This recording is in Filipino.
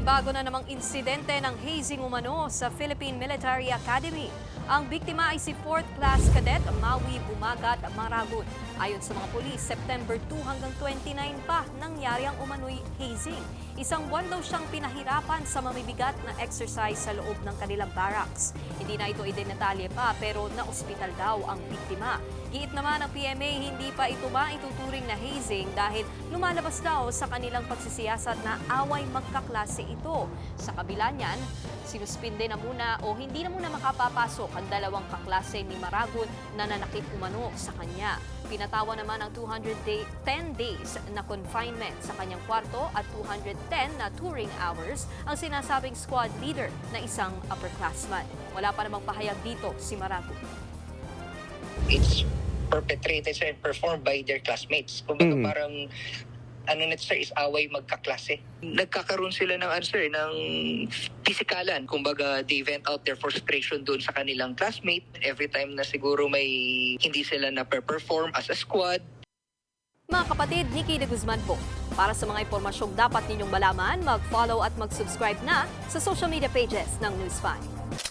May bago na namang insidente ng hazing umano sa Philippine Military Academy. Ang biktima ay si 4th Class Cadet Maui Bumagat Maragut. Ayon sa mga pulis, September 2 hanggang 29 pa nangyari ang umano'y hazing. Isang buwan daw siyang pinahirapan sa mamibigat na exercise sa loob ng kanilang barracks. Hindi na ito idinetalye pa pero na-ospital daw ang biktima. Giit naman ng PMA, hindi pa ito maituturing na hazing dahil lumalabas daw sa kanilang pagsisiyasat na away magkaklase ito. Sa kabila niyan, sinuspinde na muna o hindi na muna makapapasok ang dalawang kaklase ni Maragut na nanakit umano sa kanya. Pinatawa naman ang 10 days na confinement sa kanyang kwarto at 210 na touring hours ang sinasabing squad leader na isang upperclassman. Wala pa namang pahayag dito si Maragut. It's perpetrated and performed by their classmates. Kumbaga parang ano net sir is away magkaklase. Nagkakaroon sila ng ng pisikalan. Kumbaga they vent out their frustration doon sa kanilang classmate every time na siguro may hindi sila na perform as a squad. Mga kapatid, Nikki de Guzman po. Para sa mga impormasyong dapat ninyong malaman, mag-follow at mag-subscribe na sa social media pages ng News 5.